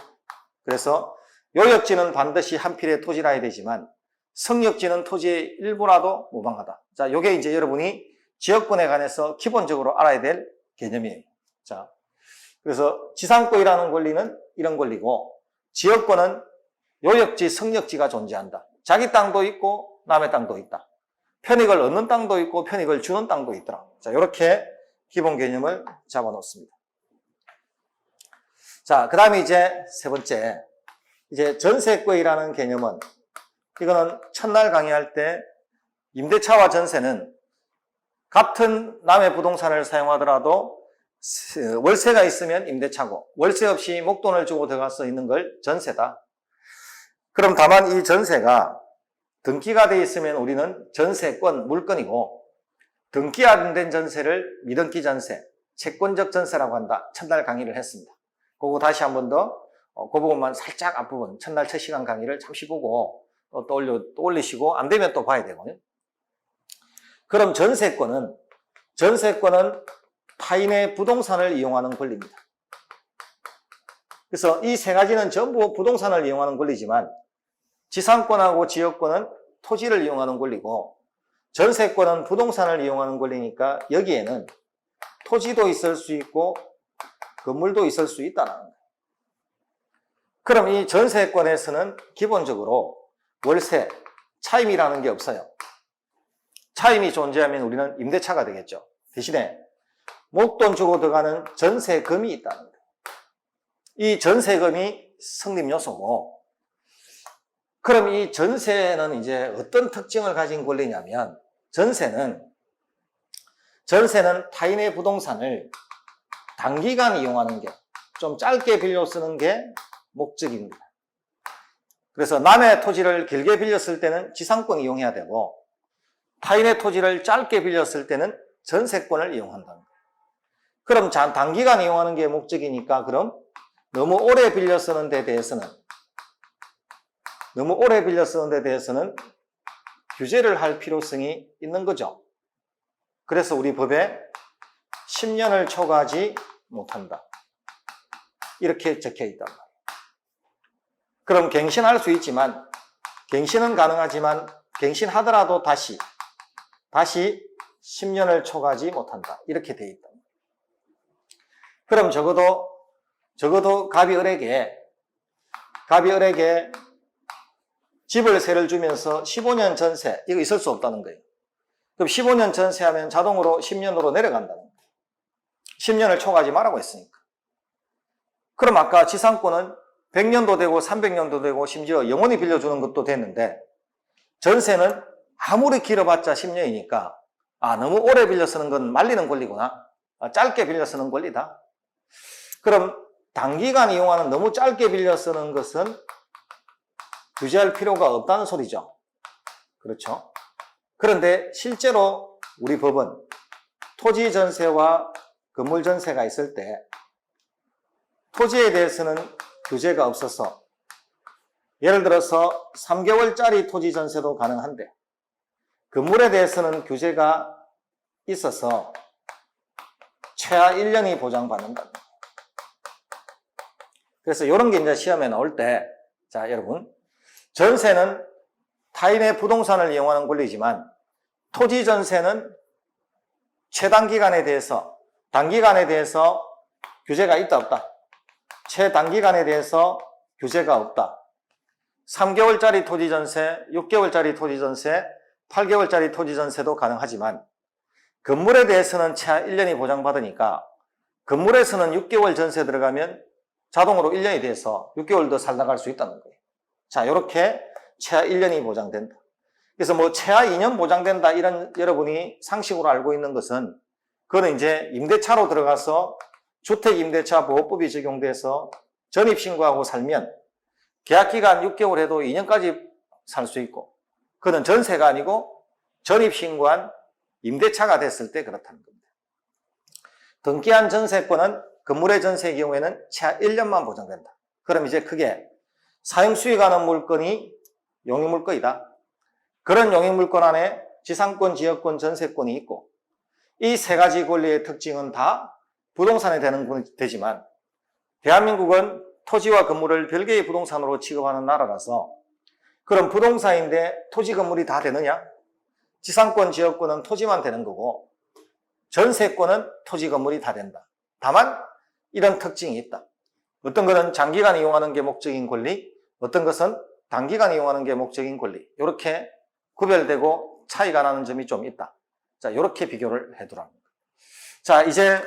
그래서 요역지는 반드시 한 필의 토지라 해야 되지만 승역지는 토지의 일부라도 무방하다. 자, 요게 이제 여러분이 지역권에 관해서 기본적으로 알아야 될 개념이에요. 자, 그래서 지상권이라는 권리는 이런 권리고 지역권은 요역지, 승역지가 존재한다. 자기 땅도 있고 남의 땅도 있다. 편익을 얻는 땅도 있고 편익을 주는 땅도 있더라. 자, 이렇게 기본 개념을 잡아놓습니다. 자, 그 다음에 이제 세 번째, 이제 전세권이라는 개념은 이거는 첫날 강의할 때 임대차와 전세는 같은 남의 부동산을 사용하더라도 월세가 있으면 임대차고 월세 없이 목돈을 주고 들어가서 있는 걸 전세다. 그럼 다만 이 전세가 등기가 되어 있으면 우리는 전세권, 물건이고 등기 안 된 전세를 미등기 전세, 채권적 전세라고 한다. 첫날 강의를 했습니다. 그거 다시 한 번 더 그 부분만 살짝 앞부분 첫날 첫 시간 강의를 잠시 보고 또 올리시고 안 되면 또 봐야 되거든요. 그럼 전세권은 타인의 부동산을 이용하는 권리입니다. 그래서 이 세 가지는 전부 부동산을 이용하는 권리지만 지상권하고 지역권은 토지를 이용하는 권리고 전세권은 부동산을 이용하는 권리니까 여기에는 토지도 있을 수 있고 건물도 있을 수 있다는 거예요. 그럼 이 전세권에서는 기본적으로 월세, 차임이라는 게 없어요. 차임이 존재하면 우리는 임대차가 되겠죠. 대신에 목돈 주고 들어가는 전세금이 있다는 거예요. 이 전세금이 성립 요소고 그럼 이 전세는 이제 어떤 특징을 가진 권리냐면 전세는 타인의 부동산을 단기간 이용하는 게 좀 짧게 빌려 쓰는 게 목적입니다. 그래서 남의 토지를 길게 빌렸을 때는 지상권 이용해야 되고 타인의 토지를 짧게 빌렸을 때는 전세권을 이용한다는 거예요. 그럼 단기간 이용하는 게 목적이니까 그럼 너무 오래 빌려 쓰는 데 대해서는 규제를 할 필요성이 있는 거죠. 그래서 우리 법에 10년을 초과하지 못한다. 이렇게 적혀 있단 말이에요. 그럼 갱신할 수 있지만 갱신은 가능하지만 갱신하더라도 다시 10년을 초과하지 못한다. 이렇게 돼 있다. 그럼 적어도 갑이 을에게 집을 세를 주면서 15년 전세, 이거 있을 수 없다는 거예요. 그럼 15년 전세하면 자동으로 10년으로 내려간다는 거예요. 10년을 초과하지 말라고 했으니까. 그럼 아까 지상권은 100년도 되고 300년도 되고 심지어 영원히 빌려주는 것도 됐는데 전세는 아무리 길어봤자 10년이니까 너무 오래 빌려 쓰는 건 말리는 권리구나. 짧게 빌려 쓰는 권리다. 그럼 단기간 이용하는 너무 짧게 빌려 쓰는 것은 규제할 필요가 없다는 소리죠. 그렇죠? 그런데 실제로 우리 법은 토지 전세와 건물 전세가 있을 때 토지에 대해서는 규제가 없어서 예를 들어서 3개월짜리 토지 전세도 가능한데 건물에 대해서는 규제가 있어서 최하 1년이 보장받는다. 그래서 이런 게 이제 시험에 나올 때, 자, 여러분, 전세는 타인의 부동산을 이용하는 권리지만 토지 전세는 최단기간에 대해서, 단기간에 대해서 규제가 있다 없다. 최단기간에 대해서 규제가 없다. 3개월짜리 토지 전세, 6개월짜리 토지 전세, 8개월짜리 토지 전세도 가능하지만 건물에 대해서는 최하 1년이 보장받으니까 건물에서는 6개월 전세 들어가면 자동으로 1년이 돼서 6개월 더 살다 갈 수 있다는 거예요. 자, 이렇게 최하 1년이 보장된다. 그래서 뭐 최하 2년 보장된다 이런 여러분이 상식으로 알고 있는 것은 그거는 이제 임대차로 들어가서 주택임대차 보호법이 적용돼서 전입신고하고 살면 계약기간 6개월 해도 2년까지 살 수 있고 그거는 전세가 아니고 전입신고한 임대차가 됐을 때 그렇다는 겁니다. 등기한 전세권은 건물의 전세의 경우에는 최하 1년만 보장된다. 그럼 이제 크게 사용수익하는 물건이 용익물건이다. 그런 용익물건 안에 지상권, 지역권, 전세권이 있고 이 세 가지 권리의 특징은 다 부동산에 되지만 대한민국은 토지와 건물을 별개의 부동산으로 취급하는 나라라서 그럼 부동산인데 토지, 건물이 다 되느냐? 지상권, 지역권은 토지만 되는 거고 전세권은 토지, 건물이 다 된다. 다만 이런 특징이 있다. 어떤 것은 장기간 이용하는 게 목적인 권리, 어떤 것은 단기간 이용하는 게 목적인 권리. 이렇게 구별되고 차이가 나는 점이 좀 있다. 자, 이렇게 비교를 해두랍니다. 자, 이제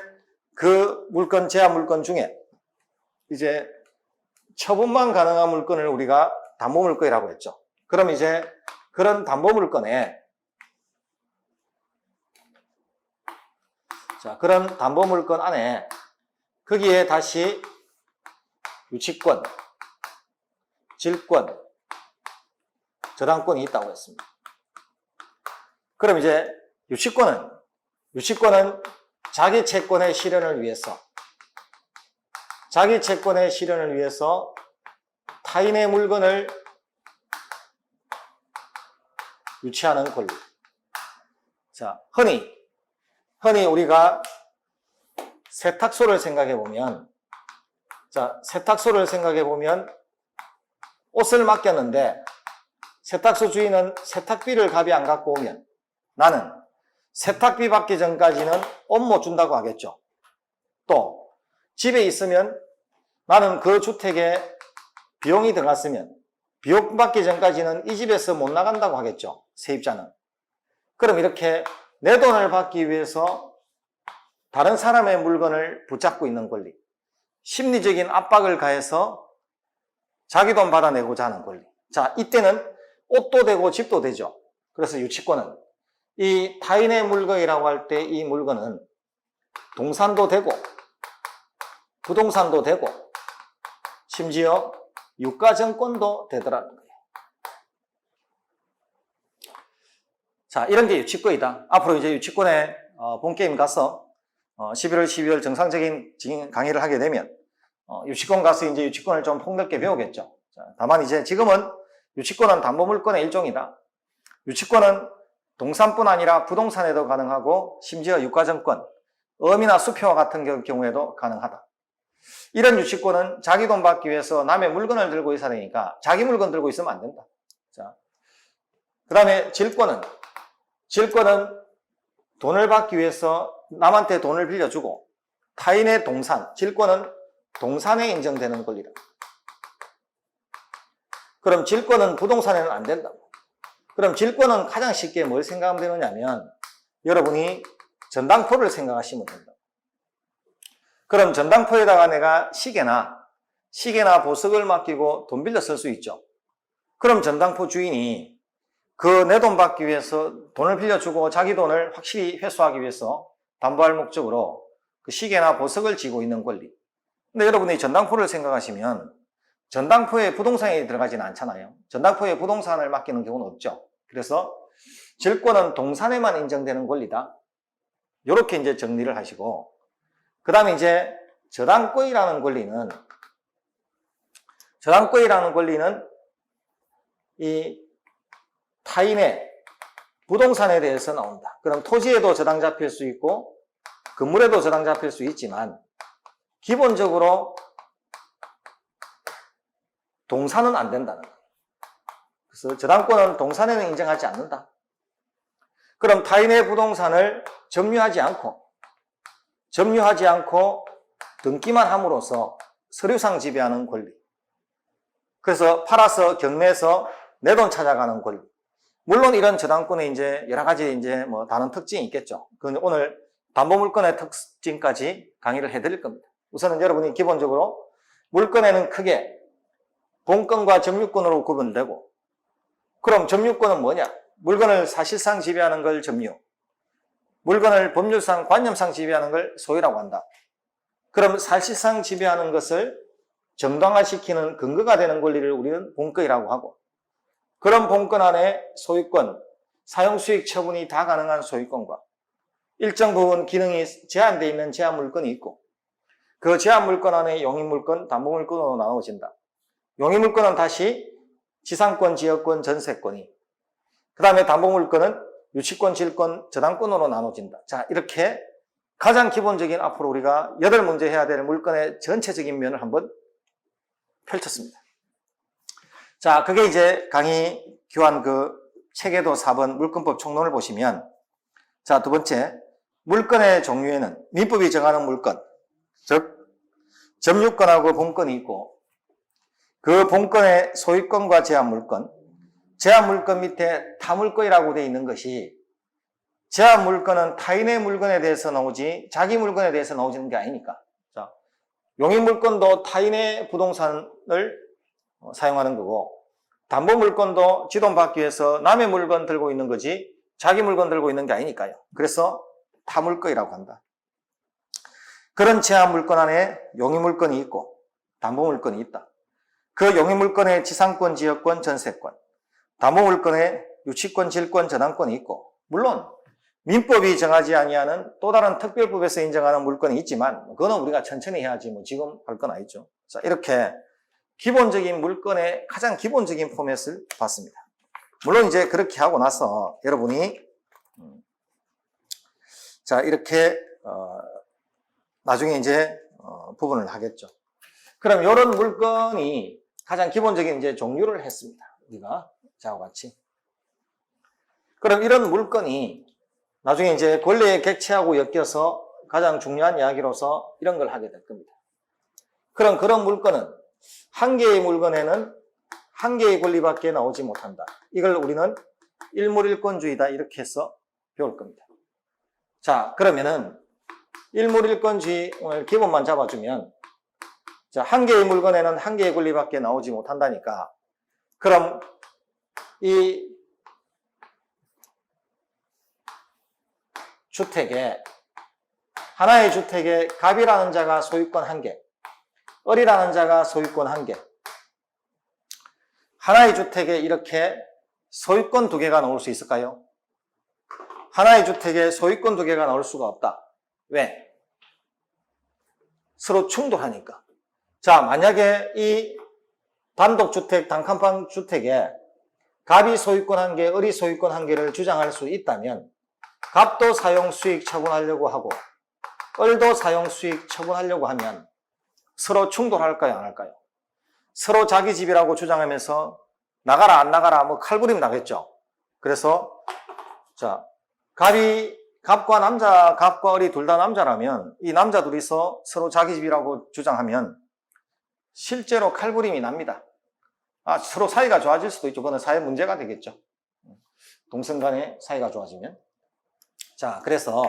그 물건, 제한 물건 중에 이제 처분만 가능한 물건을 우리가 담보물건이라고 했죠. 그럼 이제 그런 담보물건에 자, 그런 담보물건 안에 거기에 다시 유치권, 질권, 저당권이 있다고 했습니다. 그럼 이제 유치권은 자기 채권의 실현을 위해서 타인의 물건을 유치하는 권리. 자, 흔히 우리가 세탁소를 생각해 보면 옷을 맡겼는데 세탁소 주인은 세탁비를 값이 안 갖고 오면 나는 세탁비 받기 전까지는 옷 못 준다고 하겠죠. 또 집에 있으면 나는 그 주택에 비용이 들어갔으면 비용 받기 전까지는 이 집에서 못 나간다고 하겠죠. 세입자는. 그럼 이렇게 내 돈을 받기 위해서 다른 사람의 물건을 붙잡고 있는 권리, 심리적인 압박을 가해서 자기 돈 받아내고자 하는 권리. 자, 이때는 옷도 되고 집도 되죠. 그래서 유치권은 이 타인의 물건이라고 할 때 이 물건은 동산도 되고 부동산도 되고 심지어 유가증권도 되더라는 거예요. 자, 이런 게 유치권이다. 앞으로 이제 유치권에 본게임 가서 11월, 12월 정상적인 강의를 하게 되면 유치권 가서 이제 유치권을 좀 폭넓게 배우겠죠. 자, 다만 이제 지금은 유치권은 담보물권의 일종이다. 유치권은 동산뿐 아니라 부동산에도 가능하고 심지어 유가증권, 어미나 수표와 같은 경우에도 가능하다. 이런 유치권은 자기 돈 받기 위해서 남의 물건을 들고 있어야 되니까 자기 물건 들고 있으면 안 된다. 자, 그 다음에 질권은 돈을 받기 위해서 남한테 돈을 빌려주고 타인의 동산, 질권은 동산에 인정되는 권리다. 그럼 질권은 부동산에는 안 된다. 그럼 질권은 가장 쉽게 뭘 생각하면 되느냐면 여러분이 전당포를 생각하시면 된다. 그럼 전당포에다가 내가 시계나 보석을 맡기고 돈 빌려 쓸 수 있죠. 그럼 전당포 주인이 그 내 돈 받기 위해서 돈을 빌려주고 자기 돈을 확실히 회수하기 위해서 담보할 목적으로 그 시계나 보석을 쥐고 있는 권리. 근데 여러분이 전당포를 생각하시면 전당포에 부동산이 들어가지는 않잖아요. 전당포에 부동산을 맡기는 경우는 없죠. 그래서 질권은 동산에만 인정되는 권리다. 이렇게 이제 정리를 하시고, 그 다음에 이제 저당권이라는 권리는 이 타인의 부동산에 대해서 나온다. 그럼 토지에도 저당 잡힐 수 있고 건물에도 저당 잡힐 수 있지만 기본적으로 동산은 안 된다는 거예요. 그래서 저당권은 동산에는 인정하지 않는다. 그럼 타인의 부동산을 점유하지 않고 등기만 함으로써 서류상 지배하는 권리. 그래서 팔아서 경매에서 내 돈 찾아가는 권리. 물론 이런 저당권에 이제 여러 가지 이제 뭐 다른 특징이 있겠죠. 그건 오늘 담보물권의 특징까지 강의를 해드릴 겁니다. 우선은 여러분이 기본적으로 물권에는 크게 본권과 점유권으로 구분되고, 그럼 점유권은 뭐냐? 물건을 사실상 지배하는 걸 점유, 물건을 법률상 관념상 지배하는 걸 소유라고 한다. 그럼 사실상 지배하는 것을 정당화시키는 근거가 되는 권리를 우리는 본권이라고 하고, 그런 본권 안에 소유권, 사용수익 처분이 다 가능한 소유권과 일정 부분 기능이 제한되어 있는 제한물권이 있고, 그 제한물권 안에 용의물권, 담보물권으로 나눠진다. 용의물권은 다시 지상권, 지역권, 전세권이, 그 다음에 담보물권은 유치권, 질권, 저당권으로 나눠진다. 자, 이렇게 가장 기본적인 앞으로 우리가 8문제 해야 될 물권의 전체적인 면을 한번 펼쳤습니다. 자, 그게 이제 강의 교환 그 체계도 4번 물권법 총론을 보시면, 자, 두 번째, 물권의 종류에는 민법이 정하는 물권, 즉 점유권하고 본권이 있고, 그 본권의 소유권과 제한물권, 제한물권 밑에 타물권이라고 되어 있는 것이, 제한물권은 타인의 물건에 대해서 나오지 자기 물건에 대해서 나오지는 게 아니니까. 자, 용의물권도 타인의 부동산을 사용하는 거고, 담보물권도 지돈 받기 위해서 남의 물건 들고 있는 거지 자기 물건 들고 있는 게 아니니까요. 그래서 타물권이라고 한다. 그런 제한물권 안에 용의물권이 있고 담보물권이 있다. 그 용의물권에 지상권, 지역권, 전세권, 담보물권에 유치권, 질권, 저당권이 있고, 물론 민법이 정하지 아니하는 또 다른 특별법에서 인정하는 물권이 있지만 그거는 우리가 천천히 해야지 뭐 지금 할 건 아니죠. 자, 이렇게 기본적인 물권의 가장 기본적인 포맷을 봤습니다. 물론 이제 그렇게 하고 나서 여러분이 자, 이렇게 나중에 이제 부분을 하겠죠. 그럼 이런 물건이 가장 기본적인 이제 종류를 했습니다. 우리가 자와 같이. 그럼 이런 물건이 나중에 이제 권리의 객체하고 엮여서 가장 중요한 이야기로서 이런 걸 하게 될 겁니다. 그럼 그런 물건은 한 개의 물건에는 한 개의 권리밖에 나오지 못한다. 이걸 우리는 일물일권주의다 이렇게 해서 배울 겁니다. 자, 그러면은 일물일권주의 오늘 기본만 잡아주면, 자, 한 개의 물건에는 한 개의 권리밖에 나오지 못한다니까, 그럼 이 주택에, 하나의 주택에 갑이라는 자가 소유권 1개, 을이라는 자가 소유권 1개, 하나의 주택에 이렇게 소유권 2개가 나올 수 있을까요? 하나의 주택에 소유권 2개가 나올 수가 없다. 왜? 서로 충돌하니까. 자, 만약에 이 단독주택, 단칸방 주택에 갑이 소유권 1개, 을이 소유권 1개를 주장할 수 있다면 갑도 사용수익 처분하려고 하고 을도 사용수익 처분하려고 하면 서로 충돌할까요? 안 할까요? 서로 자기 집이라고 주장하면서 나가라 안 나가라 뭐 칼부림 나겠죠. 그래서 자, 갑과 을이 둘 다 남자라면 이 남자 둘이서 서로 자기 집이라고 주장하면 실제로 칼부림이 납니다. 서로 사이가 좋아질 수도 있죠. 그거는 사회 문제가 되겠죠. 동성 간의 사이가 좋아지면. 자, 그래서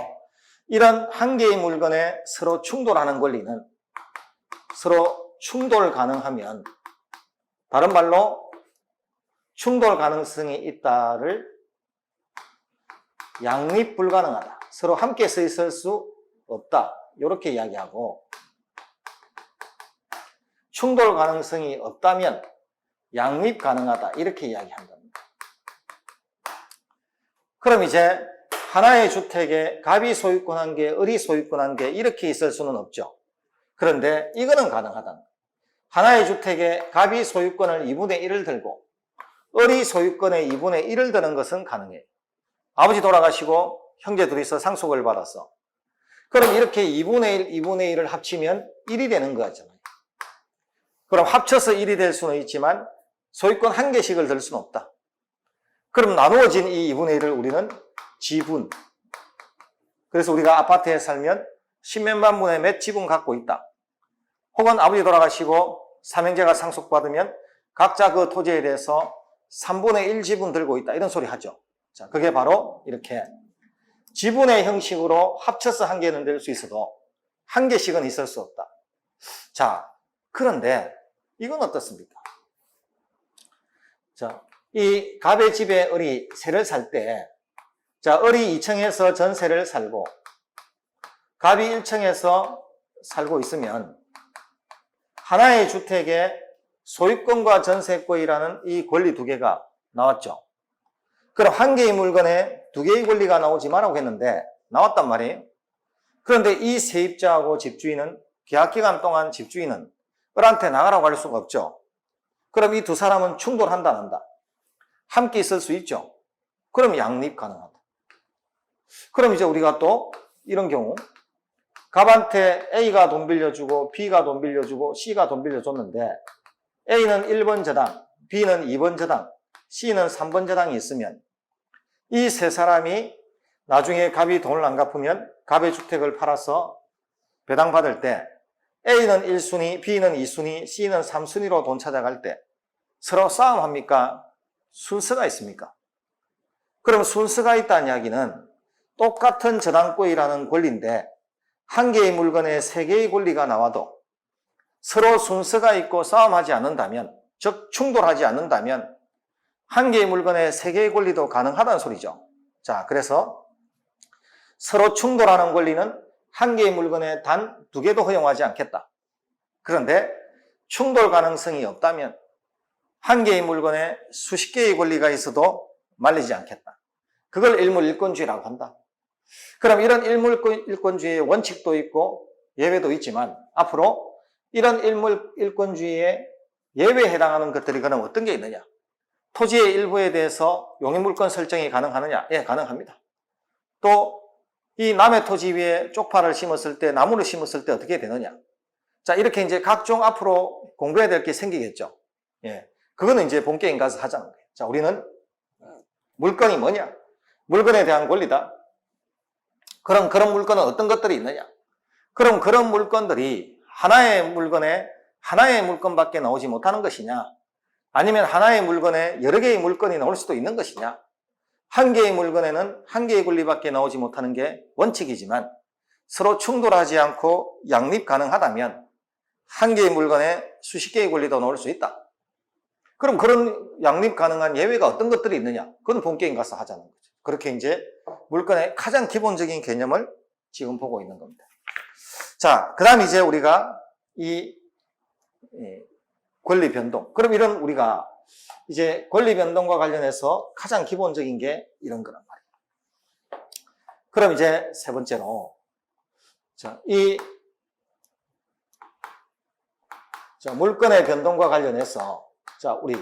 이런 한 개의 물건에 서로 충돌하는 권리는 서로 충돌 가능하면, 다른 말로 충돌 가능성이 있다를 양립 불가능하다. 서로 함께 서 있을 수 없다. 이렇게 이야기하고, 충돌 가능성이 없다면 양립 가능하다. 이렇게 이야기한답니다. 그럼 이제 하나의 주택에 갑이 소유권 한 개, 을이 소유권 한 개 이렇게 있을 수는 없죠. 그런데 이거는 가능하다. 하나의 주택에 갑이 소유권을 2분의 1을 들고 을이 소유권의 2분의 1을 드는 것은 가능해요. 아버지 돌아가시고 형제 둘이서 상속을 받았어. 그럼 이렇게 2분의 1, 2분의 1을 합치면 1이 되는 거잖아요. 그럼 합쳐서 1이 될 수는 있지만 소유권 한 개씩을 들 수는 없다. 그럼 나누어진 이 2분의 1을 우리는 지분. 그래서 우리가 아파트에 살면 십몇만 분의 몇 지분 갖고 있다. 혹은 아버지 돌아가시고 삼형제가 상속받으면 각자 그 토지에 대해서 3분의 1 지분 들고 있다. 이런 소리 하죠. 자, 그게 바로 이렇게 지분의 형식으로 합쳐서 한 개는 될 수 있어도 한 개씩은 있을 수 없다. 자, 그런데 이건 어떻습니까? 자, 이 갑의 집에 을이 세를 살 때, 자, 을이 2층에서 전세를 살고 갑이 1층에서 살고 있으면 하나의 주택에 소유권과 전세권이라는 이 권리 두 개가 나왔죠. 그럼 한 개의 물건에 두 개의 권리가 나오지 말라고 했는데 나왔단 말이에요. 그런데 이 세입자하고 집주인은 계약기간 동안 집주인은 을한테 나가라고 할 수가 없죠. 그럼 이 두 사람은 충돌한다, 안 한다? 함께 있을 수 있죠. 그럼 양립 가능하다. 그럼 이제 우리가 또 이런 경우 갑한테 A가 돈 빌려주고 B가 돈 빌려주고 C가 돈 빌려줬는데 A는 1번 저당, B는 2번 저당, C는 3번 저당이 있으면 이 세 사람이 나중에 갑이 돈을 안 갚으면 갑의 주택을 팔아서 배당받을 때 A는 1순위, B는 2순위, C는 3순위로 돈 찾아갈 때 서로 싸움합니까? 순서가 있습니까? 그럼 순서가 있다는 이야기는 똑같은 저당권이라는 권리인데 한 개의 물건에 세 개의 권리가 나와도 서로 순서가 있고 싸움하지 않는다면, 즉 충돌하지 않는다면 한 개의 물건에 세 개의 권리도 가능하다는 소리죠. 자, 그래서 서로 충돌하는 권리는 한 개의 물건에 단 두 개도 허용하지 않겠다. 그런데 충돌 가능성이 없다면 한 개의 물건에 수십 개의 권리가 있어도 말리지 않겠다. 그걸 일물일권주의라고 한다. 그럼 이런 일물일권주의의 원칙도 있고 예외도 있지만 앞으로 이런 일물일권주의의 예외에 해당하는 것들이 그럼 어떤 게 있느냐? 토지의 일부에 대해서 용의물권 설정이 가능하느냐? 예, 가능합니다. 또 이 남의 토지 위에 쪽파를 심었을 때, 나무를 심었을 때 어떻게 되느냐? 자, 이렇게 이제 각종 앞으로 공부해야 될 게 생기겠죠. 예, 그거는 이제 본게임 가서 하자는 거예요. 자, 우리는 물건이 뭐냐? 물건에 대한 권리다. 그럼 그런 물건은 어떤 것들이 있느냐? 그럼 그런 물건들이 하나의 물건에 하나의 물건밖에 나오지 못하는 것이냐? 아니면 하나의 물건에 여러 개의 물건이 나올 수도 있는 것이냐? 한 개의 물건에는 한 개의 권리밖에 나오지 못하는 게 원칙이지만 서로 충돌하지 않고 양립 가능하다면 한 개의 물건에 수십 개의 권리도 나올 수 있다. 그럼 그런 양립 가능한 예외가 어떤 것들이 있느냐? 그건 본게임 가서 하자는 거죠. 그렇게 이제 물건의 가장 기본적인 개념을 지금 보고 있는 겁니다. 자, 그 다음 이제 우리가 이 권리 변동. 그럼 이런 우리가 이제 권리 변동과 관련해서 가장 기본적인 게 이런 거란 말이에요. 그럼 이제 세 번째로, 자, 물건의 변동과 관련해서, 자, 우리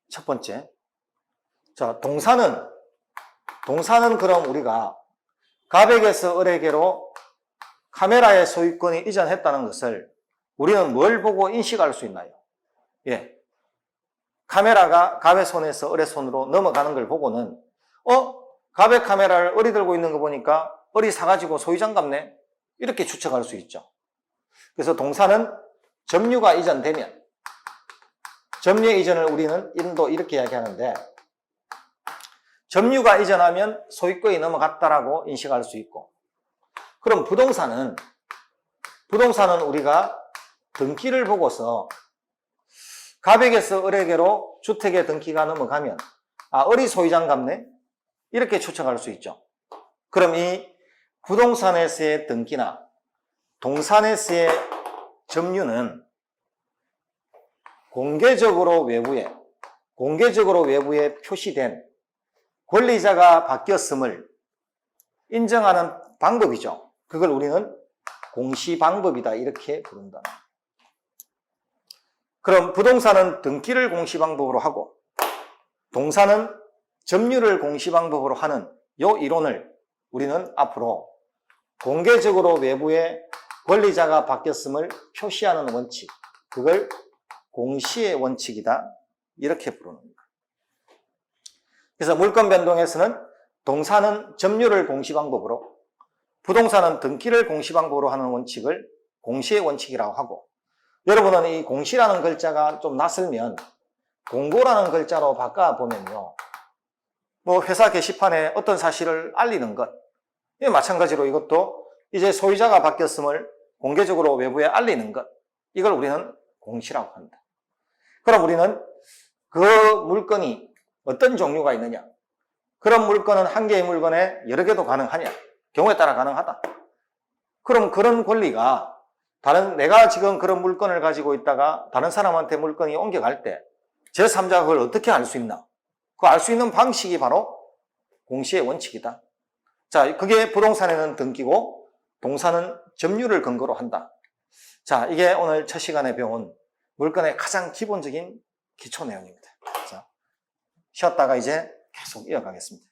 첫 번째. 자, 동사는 그럼 우리가 갑에게서 을에게로 카메라의 소유권이 이전했다는 것을 우리는 뭘 보고 인식할 수 있나요? 예. 카메라가 갑의 손에서 을의 손으로 넘어가는 걸 보고는 갑의 카메라를 을이 들고 있는 거 보니까 을이 사가지고 소유장 같네? 이렇게 추측할 수 있죠. 그래서 동사는 점유가 이전되면 점유 이전을 우리는 인도 이렇게 이야기하는데 점유가 이전하면 소유권이 넘어갔다라고 인식할 수 있고 그럼 부동산은 우리가 등기를 보고서 갑에게서 을에게로 주택의 등기가 넘어가면 을이 소유장 같네? 이렇게 추측할 수 있죠. 그럼 이 부동산에서의 등기나 동산에서의 점유는 공개적으로 외부에 표시된 권리자가 바뀌었음을 인정하는 방법이죠. 그걸 우리는 공시방법이다 이렇게 부른다. 그럼 부동산은 등기를 공시방법으로 하고 동산은 점유를 공시방법으로 하는 이 이론을 우리는 앞으로 공개적으로 외부에 권리자가 바뀌었음을 표시하는 원칙, 그걸 공시의 원칙이다 이렇게 부르는 거예요. 그래서 물권 변동에서는 동산은 점유를 공시방법으로 부동산은 등기를 공시방법으로 하는 원칙을 공시의 원칙이라고 하고, 여러분은 이 공시라는 글자가 좀 낯설면 공고라는 글자로 바꿔보면요, 뭐 회사 게시판에 어떤 사실을 알리는 것, 마찬가지로 이것도 이제 소유자가 바뀌었음을 공개적으로 외부에 알리는 것, 이걸 우리는 공시라고 한다. 그럼 우리는 그 물건이 어떤 종류가 있느냐, 그런 물건은 한 개의 물건에 여러 개도 가능하냐, 경우에 따라 가능하다. 그럼 그런 권리가 내가 지금 그런 물건을 가지고 있다가 다른 사람한테 물건이 옮겨갈 때 제3자가 그걸 어떻게 알 수 있나? 그 알 수 있는 방식이 바로 공시의 원칙이다. 자, 그게 부동산에는 등기고 동산은 점유를 근거로 한다. 자, 이게 오늘 첫 시간에 배운 물건의 가장 기본적인 기초 내용입니다. 자, 쉬었다가 이제 계속 이어가겠습니다.